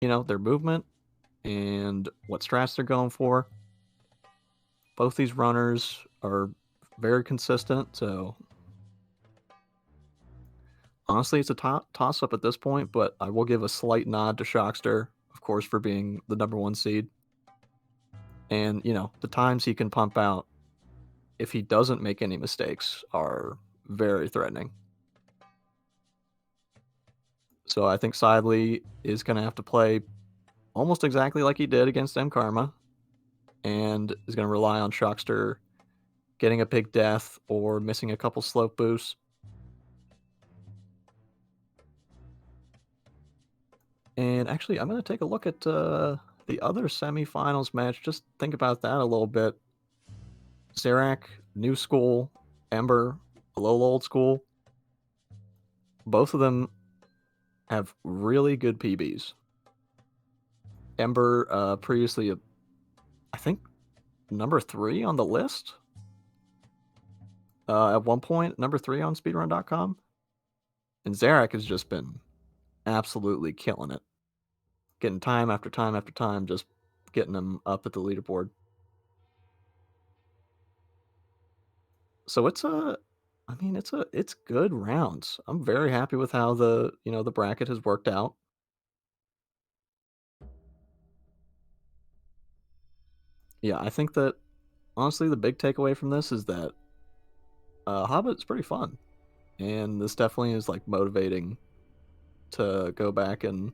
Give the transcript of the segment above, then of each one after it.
their movement and what strats they're going for. Both these runners are very consistent, so honestly, it's a toss-up at this point, but I will give a slight nod to Shockster, of course, for being the #1 seed. And, the times he can pump out if he doesn't make any mistakes are very threatening. So I think Seidly is going to have to play almost exactly like he did against M Karma, and is going to rely on Shockster getting a big death or missing a couple slope boosts. And actually, I'm going to take a look at the other semifinals match. Just think about that a little bit. Serac, new school, Ember, a little old school. Both of them have really good PBs. Ember, previously, I think, number 3 on the list. At one point, number 3 on speedrun.com. And Zarak has just been absolutely killing it. Getting time after time after time, just getting him up at the leaderboard. So it's good rounds. I'm very happy with how the bracket has worked out. Yeah, I think that honestly the big takeaway from this is that Hobbit's pretty fun, and this definitely is like motivating to go back and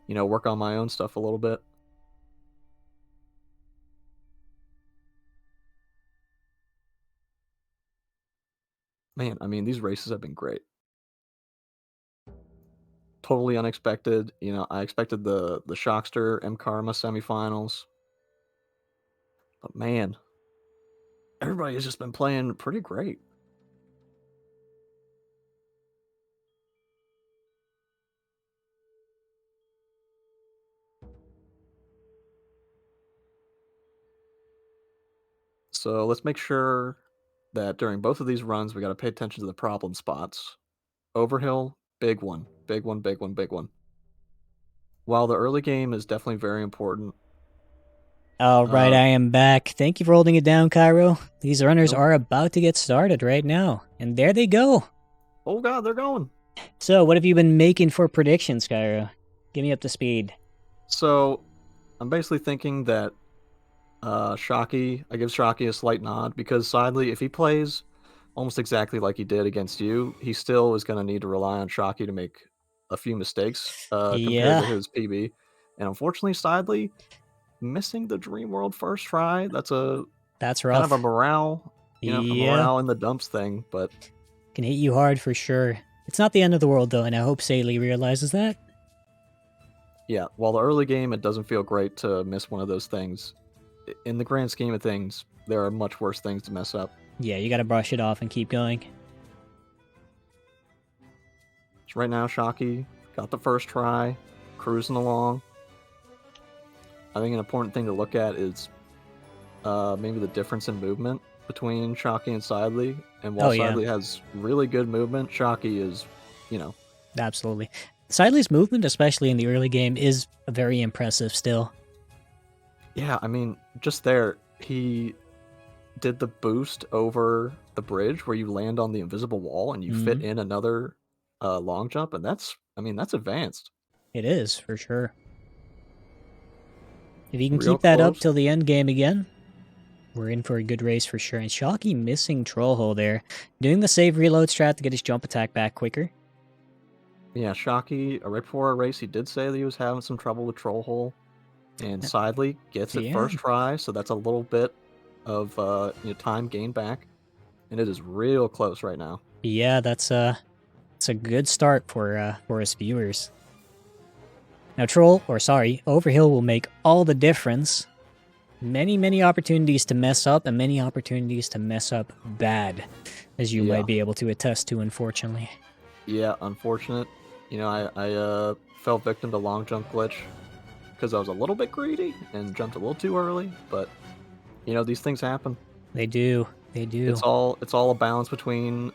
work on my own stuff a little bit. Man, I mean, these races have been great. Totally unexpected. I expected the Shockster M Karma semifinals, but man, everybody has just been playing pretty great. So let's make sure that during both of these runs, we got to pay attention to the problem spots. Overhill, big one, big one, big one, big one. While the early game is definitely very important. All right, I am back. Thank you for holding it down, Cairo. These runners Nope. are about to get started right now. And there they go. Oh god, they're going. So, what have you been making for predictions, Cairo? Get me up to speed. So, I'm basically thinking that Shockey, I give Shockey a slight nod because Seidly, if he plays almost exactly like he did against you, he still is going to need to rely on Shockey to make a few mistakes compared to Yeah, his PB. And unfortunately, Seidly missing the Dream World first try. That's a that's kind of a rough. morale, a Yeah, morale in the dumps thing. But can hit you hard for sure. It's not the end of the world, though, and I hope Seidly realizes that. yeah, while the early game, it doesn't feel great to miss one of those things. In the grand scheme of things, there are much worse things to mess up. Yeah, you gotta brush it off and keep going. So right now, Shockey got the first try, cruising along. I think an important thing to look at is maybe the difference in movement between Shockey and Seidly. And while Oh, yeah, Seidly has really good movement, Shockey is, you know, absolutely. Seidly's movement, especially in the early game, is very impressive still. yeah, I mean, just there, he did the boost over the bridge where you land on the invisible wall and you fit in another long jump, and that's advanced. It is, for sure. If you can Real keep that up close. till the end game again, we're in for a good race for sure. And Shockey missing Troll Hole there. Doing the save reload strat to get his jump attack back quicker. Yeah, Shockey, right before our race, he did say that he was having some trouble with Troll Hole. And Seidly gets it first try, so that's a little bit of time gained back. And it is real close right now. Yeah, that's a good start for us viewers. Now Overhill will make all the difference. Many opportunities to mess up and many opportunities to mess up bad, as you might be able to attest to, unfortunately. Yeah, unfortunate. I fell victim to long jump glitch because I was a little bit greedy and jumped a little too early, but these things happen. They do. They do. It's all a balance between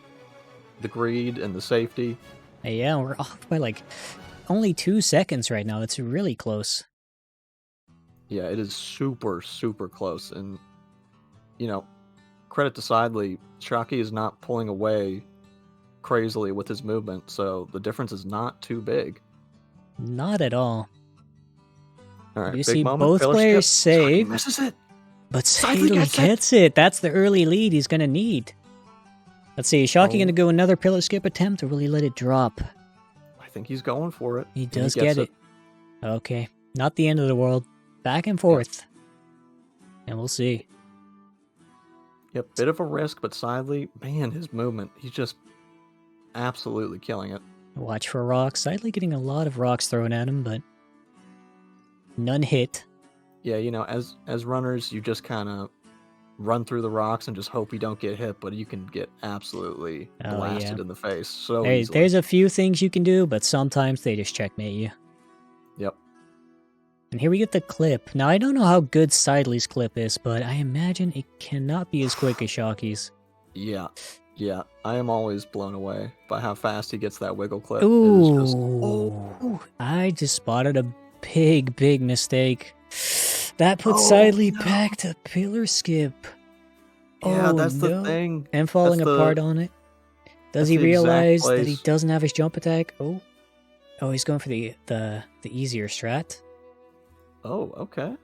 the greed and the safety. Yeah, we're off by like only 2 seconds right now. It's really close. Yeah, it is super, super close. And, you know, credit to Seidly, Shockey is not pulling away crazily with his movement, so the difference is not too big. Not at all. All right, You big see moment. both Pillar players skip. Shockey save, misses it. but Seidly Seidly gets it. That's the early lead he's going to need. Let's see, is Shockey going to go another pillar skip attempt, or will he let it drop? I think he's going for it. He and does gets get it. Okay, not the end of the world. Back and forth. And we'll see. Yep, bit of a risk, but Seidly, man, his movement, he's just absolutely killing it. Watch for rocks. Seidly getting a lot of rocks thrown at him, but none hit. Yeah, you know, as runners, you just kind of run through the rocks and just hope you don't get hit, but you can get absolutely blasted in the face so easily. There's a few things you can do, but sometimes they just checkmate you. Yep. And here we get the clip. Now, I don't know how good Seidly's clip is, but I imagine it cannot be as quick as Shockey's. Yeah. Yeah. I am always blown away by how fast he gets that wiggle clip. Ooh. It is just, I just spotted a big, big mistake. That puts Seidly back to pillar skip. Yeah, that's the thing. And falling apart on it. Does he realize that he doesn't have his jump attack? Oh, he's going for the easier strat. Oh, okay.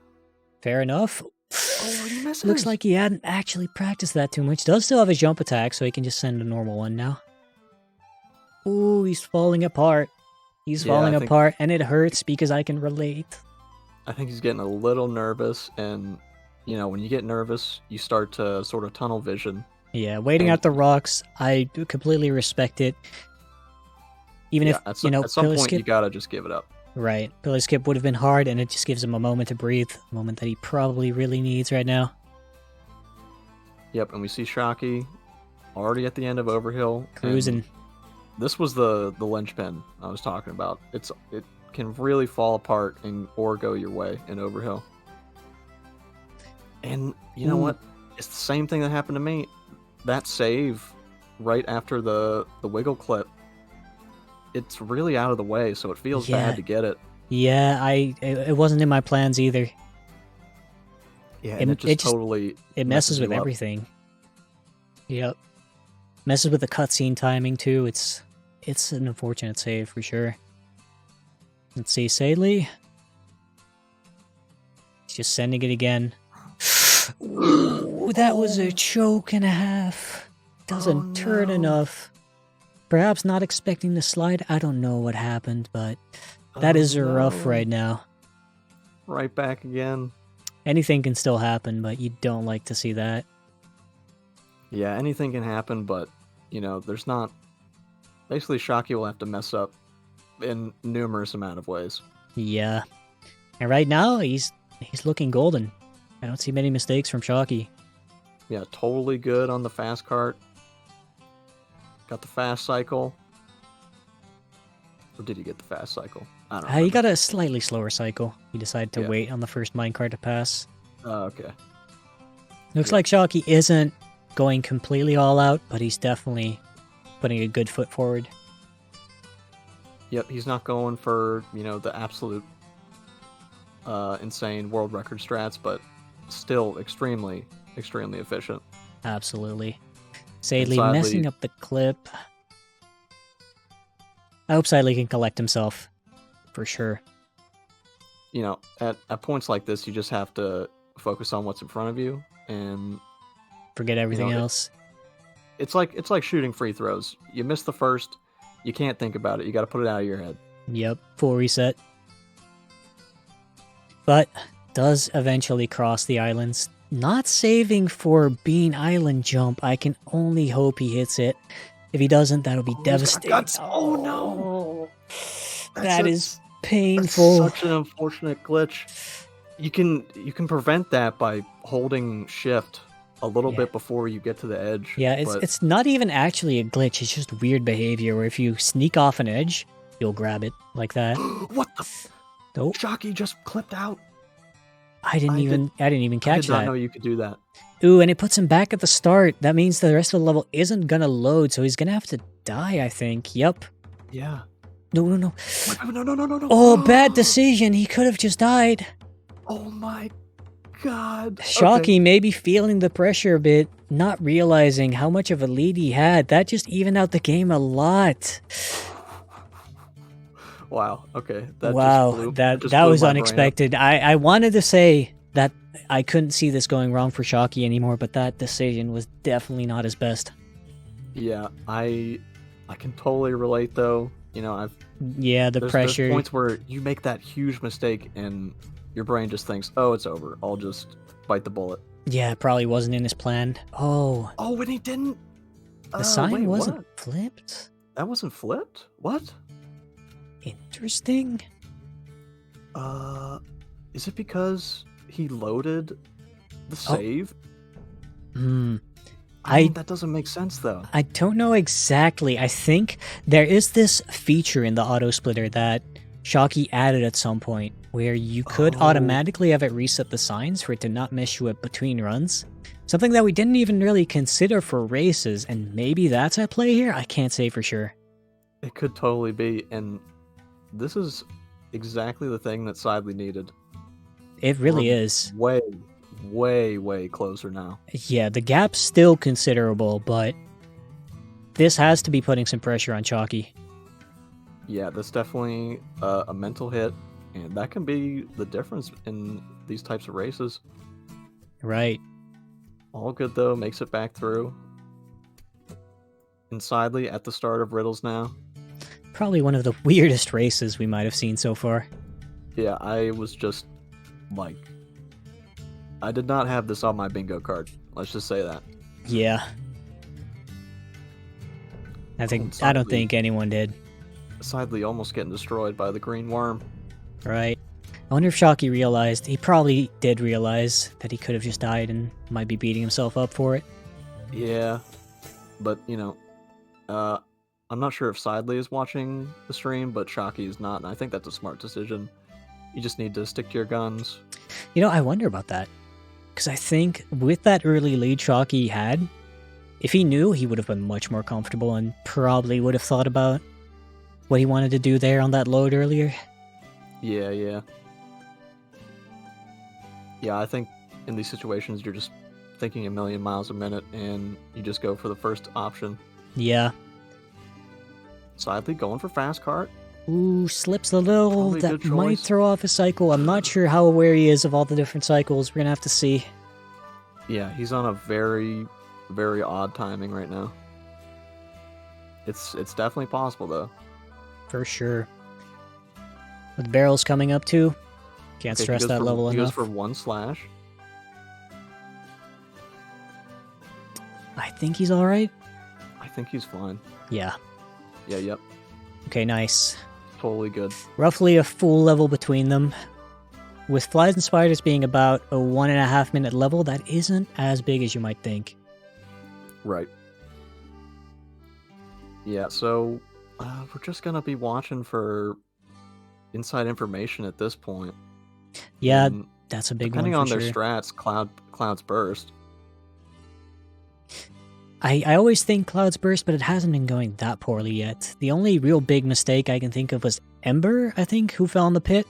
Fair enough. Oh, he misses. Looks like he hadn't actually practiced that too much. Does still have his jump attack, so he can just send a normal one now. Ooh, he's falling apart. He's falling apart, and it hurts because I can relate. I think he's getting a little nervous, and, you know, when you get nervous, you start to sort of tunnel vision. Yeah, waiting out the rocks, I completely respect it. Even if, at some point, you gotta just give it up. Right. Pillar skip would have been hard, and it just gives him a moment to breathe. A moment that he probably really needs right now. Yep, and we see Shockey already at the end of Overhill. Cruising. This was the linchpin I was talking about. It can really fall apart or go your way in Overhill. And you know what? It's the same thing that happened to me. That save right after the wiggle clip, it's really out of the way, so it feels bad to get it. Yeah, it wasn't in my plans either. Yeah, and it messes with everything. Yep. Messes with the cutscene timing too. It's an unfortunate save for sure. Let's see, Seidly. He's just sending it again. Ooh, that was a choke and a half. Doesn't turn enough. Perhaps not expecting the slide. I don't know what happened, but that is rough right now. Right back again. Anything can still happen, but you don't like to see that. Yeah, anything can happen, but, you know, there's not... Basically, Shockey will have to mess up in numerous amount of ways. Yeah. And right now, he's looking golden. I don't see many mistakes from Shockey. Yeah, totally good on the fast cart. Got the fast cycle. Or did he get the fast cycle? I don't know. He got a slightly slower cycle. He decided to wait on the first minecart to pass. Oh, okay. Looks like Shockey isn't going completely all out, but he's definitely putting a good foot forward. Yep, he's not going for, you know, the absolute insane world record strats, but still extremely, extremely efficient. Absolutely. Seidly messing up the clip. I hope Seidly can collect himself, for sure. You know, at points like this, you just have to focus on what's in front of you and forget everything else. It's like shooting free throws. You miss the first, you can't think about it. You got to put it out of your head. Yep, full reset. But does eventually cross the islands. Not saving for Bean Island jump. I can only hope he hits it. If he doesn't, that'll be devastating. Oh no! That is painful. That's such an unfortunate glitch. You can prevent that by holding shift a little bit before you get to the edge. Yeah, it's not even actually a glitch. It's just weird behavior where if you sneak off an edge, you'll grab it like that. What the? Nope. Shockey just clipped out. I didn't even catch that. I did not know you could do that. Ooh, and it puts him back at the start. That means the rest of the level isn't gonna load, so he's gonna have to die, I think. Yep. Yeah. No, no, no. No. Oh, bad decision. He could have just died. Oh my god. Shocky, Okay. maybe feeling the pressure a bit, not realizing how much of a lead he had. That just evened out the game a lot. Wow. Okay. That just Wow, blew. that Blew was my brain up. unexpected. I wanted to say that I couldn't see this going wrong for Shocky anymore, but that decision was definitely not his best. Yeah, I can totally relate though. You know, Yeah, the there's pressure. points where you make that huge mistake and your brain just thinks, "Oh, it's over. I'll just bite the bullet." Yeah, it probably wasn't in his plan. Oh, Oh, and he didn't. the sign Wait, wasn't what? flipped? That wasn't flipped? What? Interesting. Is it because he loaded the Oh. save? Hmm. I mean, that doesn't make sense though. I don't know exactly. I think there is this feature in the auto splitter that Shocky added at some point where you could Oh. automatically have it reset the signs for it to not mess you up between runs. Something that we didn't even really consider for races, and maybe that's at play here? I can't say for sure. It could totally be, and this is exactly the thing that Seidly needed. It really We're is. way closer now. Yeah, the gap's still considerable, but this has to be putting some pressure on Chalky. Yeah, that's definitely a mental hit, and that can be the difference in these types of races. Right. All good though, makes it back through. And Seidly at the start of Riddles now. Probably one of the weirdest races we might have seen so far. Yeah, I was just like, I did not have this on my bingo card. Let's just say that. Yeah. I don't think anyone did. Seidly almost getting destroyed by the green worm. Right. I wonder if Shocky realized. He probably did realize that he could have just died and might be beating himself up for it. Yeah, but you know, I'm not sure if Seidly is watching the stream, but Shocky is not, and I think that's a smart decision. You just need to stick to your guns. You know, I wonder about that. Because I think with that early lead Shocky had, if he knew, he would have been much more comfortable and probably would have thought about what he wanted to do there on that load earlier. Yeah. Yeah, I think in these situations, you're just thinking a million miles a minute, and you just go for the first option. Yeah. Seidly going for fast cart. Ooh, slips a little. Probably That good might choice. throw off his cycle. I'm not sure how aware he is of all the different cycles. We're gonna have to see. Yeah, he's on a very odd timing right now. It's definitely possible though. For sure. With the barrels coming up too. Can't Okay, stress that level he enough. goes for one slash. I think he's alright. I think he's fine. Yeah. Yeah, yep. Okay, nice. Totally good. Roughly a full level between them. With Flies and Spiders being about a 1.5 minute level, that isn't as big as you might think. Right. Yeah, so we're just gonna be watching for inside information at this point. Yeah, And that's a big depending one on for their sure. strats, Cloud's burst. I always think Cloud's burst, but it hasn't been going that poorly yet. The only real big mistake I can think of was Ember, I think, who fell in the pit.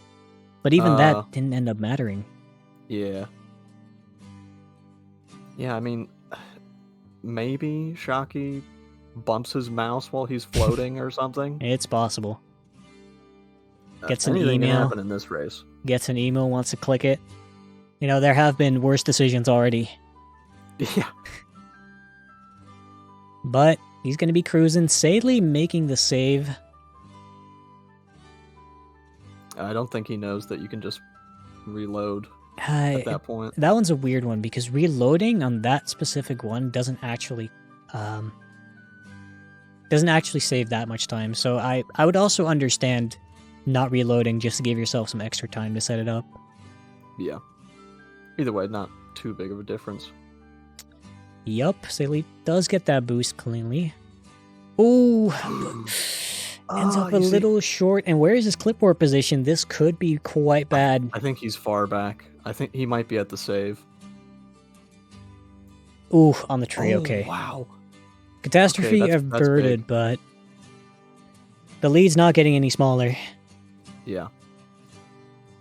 But even that didn't end up mattering. Yeah. Yeah, I mean, maybe Shocky bumps his mouse while he's floating or something. It's possible. Gets an Anything can email. happen in this race. Gets an email, wants to click it. You know, there have been worse decisions already. Yeah. But he's going to be cruising. Seidly making the save. I don't think he knows that you can just reload at that point. That one's a weird one because reloading on that specific one doesn't actually save that much time. So I would also understand not reloading just to give yourself some extra time to set it up. Yeah. Either way, not too big of a difference. Yup, Seidly does get that boost cleanly. Ooh, ends up a little short. And where is his clipboard position? This could be quite bad. I think he's far back. I think he might be at the save. Ooh, on the tree, okay. Wow. Catastrophe Okay, that's averted, big. but The lead's not getting any smaller. Yeah.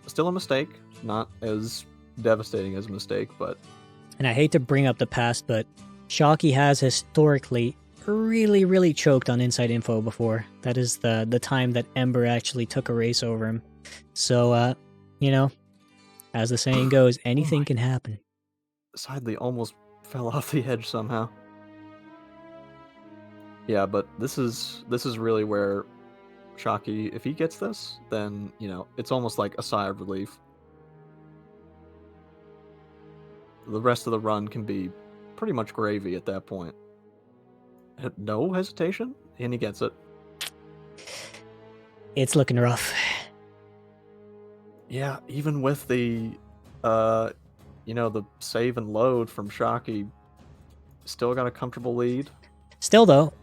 Still a mistake. Not as devastating as a mistake, but... And I hate to bring up the past, but Shockey has historically really, really choked on inside info before. That is the time that Ember actually took a race over him. So, you know, as the saying goes, anything can happen. Seidly almost fell off the edge somehow. Yeah, but this is really where Shockey, if he gets this, then, you know, it's almost like a sigh of relief. The rest of the run can be pretty much gravy at that point. No hesitation, and he gets it. It's looking rough. Yeah, even with the, you know, the save and load from Shockey, still got a comfortable lead. Still, though,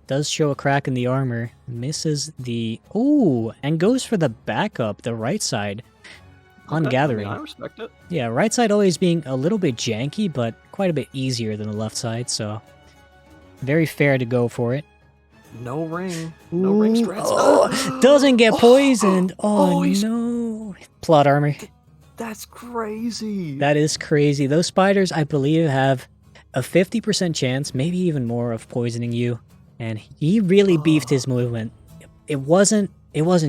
does show a crack in the armor. Misses the... Ooh, and goes for the backup, the right side. On gathering. I mean, I respect it. Yeah, right side always being a little bit janky, but quite a bit easier than the left side, so very fair to go for it. No ring. No ring strats. Oh, doesn't get poisoned. Oh, no. Plot armor. That's crazy. That is crazy. Those spiders, I believe, have a 50% chance, maybe even more, of poisoning you. And he really beefed his movement. It wasn't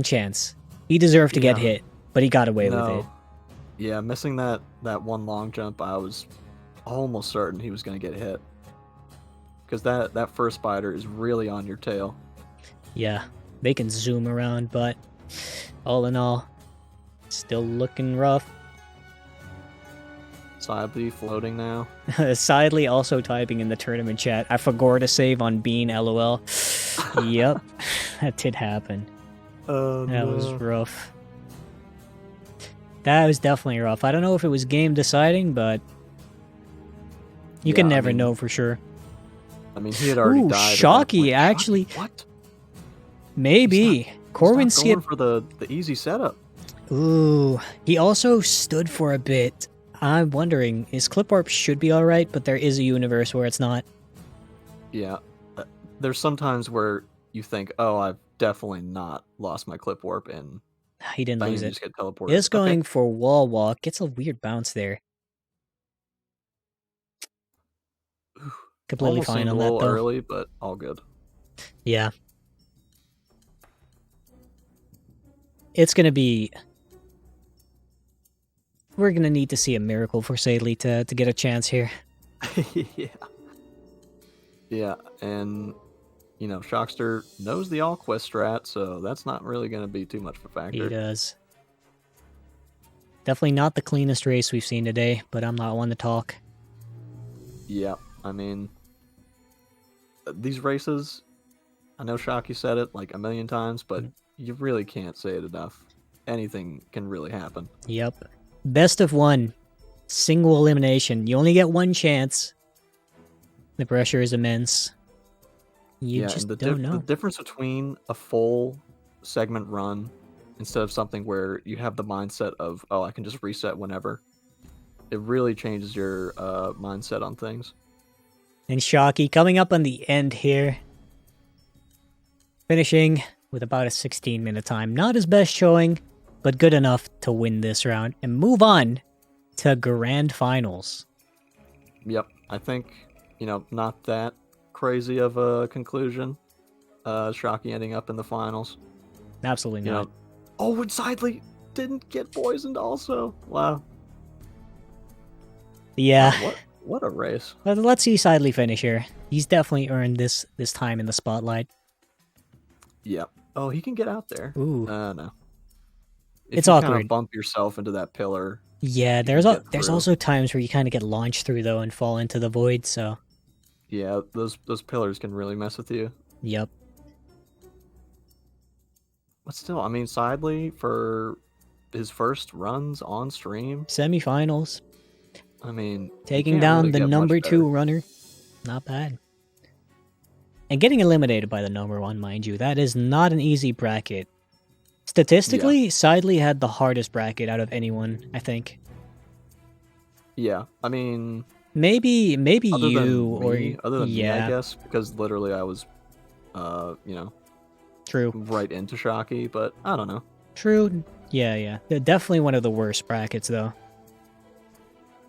chance. He deserved to get hit, but he got away with it. Yeah, missing that one long jump, I was almost certain he was going to get hit. Because that first spider is really on your tail. Yeah, they can zoom around, but all in all, still looking rough. Seidly floating now. Seidly also typing in the tournament chat, I forgot to save on Bean, lol. Yep, that did happen. That was rough. That was definitely rough. I don't know if it was game deciding, but you can never know for sure. I mean, he had already died. Shockey, actually. What? Maybe. Corwin's going for the easy setup. Ooh. He also stood for a bit. I'm wondering, his clip warp should be alright, but there is a universe where it's not. Yeah. There's sometimes where you think, oh, I've definitely not lost my clip warp, and he didn't lose it. Just get teleported. Is going for wall walk. Gets a weird bounce there. Completely fine on that, though. Early, but all good. Yeah. It's going to be... We're going to need to see a miracle for Seidly to get a chance here. Yeah. Yeah, and, you know, Shockster knows the all-quest strat, so that's not really going to be too much of a factor. He does. Definitely not the cleanest race we've seen today, but I'm not one to talk. Yeah, I mean, these races, I know Shockey said it like a million times, but you really can't say it enough. Anything can really happen. Yep. Best of one. Single elimination. You only get one chance. The pressure is immense. You just don't know. The difference between a full segment run instead of something where you have the mindset of, oh, I can just reset whenever, it really changes your mindset on things. And Shockey coming up on the end here. Finishing with about a 16-minute time. Not his best showing, but good enough to win this round and move on to Grand Finals. Yep, I think, you know, not that crazy of a conclusion. Shockey ending up in the finals. Absolutely not. You know, oh, and Seidly didn't get poisoned also. Wow. Yeah. Wow, what a race. Let's see Seidly finish here. He's definitely earned this time in the spotlight. Yep. Oh, he can get out there. Ooh. No. It's awkward. Kind of bump yourself into that pillar. Yeah, there's also times where you kind of get launched through though and fall into the void. So. Yeah, those pillars can really mess with you. Yep. But still, I mean, Seidly for his first runs on stream. Semifinals. I mean, taking down the number 2 runner. Not bad. And getting eliminated by the number 1, mind you, that is not an easy bracket. Statistically, Seidly had the hardest bracket out of anyone, I think. Yeah, I mean... Maybe you, or... Other than me, yeah. I guess, because literally I was, you know, True. right into Shocky, but I don't know. True. Yeah. They're definitely one of the worst brackets, though.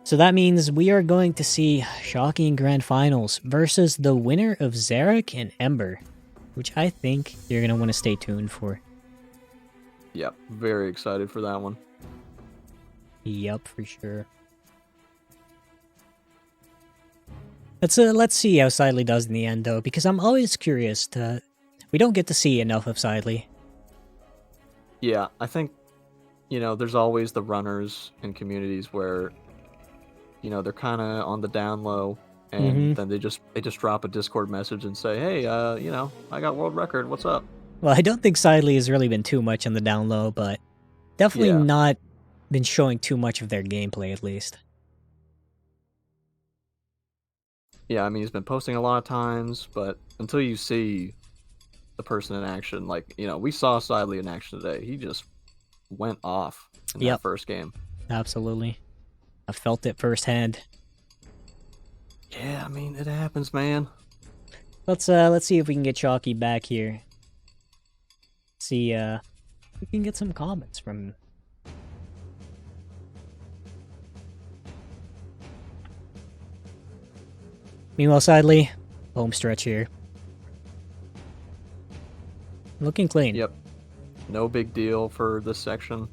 So that means we are going to see Shocky in Grand Finals versus the winner of Zarek and Ember, which I think you're going to want to stay tuned for. Yep, very excited for that one. Yep, for sure. Let's see how Seidly does in the end, though, because I'm always curious. We don't get to see enough of Seidly. Yeah, I think, there's always the runners in communities where, they're kind of on the down low, and then they just drop a Discord message and say, hey, I got world record, what's up? Well, I don't think Seidly has really been too much on the down low, but definitely not been showing too much of their gameplay, at least. Yeah, I mean, he's been posting a lot of times, but until you see the person in action, like, we saw Seidly in action today. He just went off in that first game. Absolutely. I felt it firsthand. Yeah, I mean, it happens, man. Let's see if we can get Chalky back here. See if we can get some comments from him. Meanwhile, Seidly, home stretch here. Looking clean. Yep. No big deal for this section.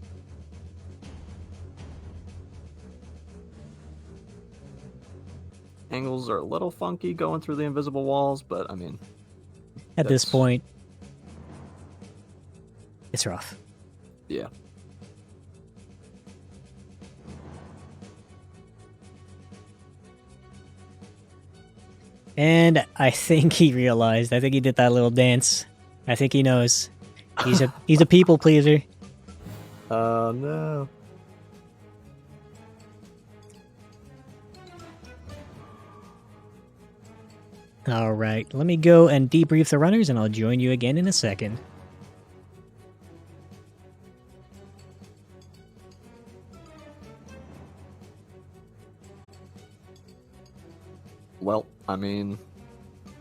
Angles are a little funky going through the invisible walls, but I mean... At this point, it's rough. Yeah. And I think he realized. I think he did that little dance. I think he knows. He's a people pleaser. Oh no. Alright, let me go and debrief the runners and I'll join you again in a second. Well, I mean,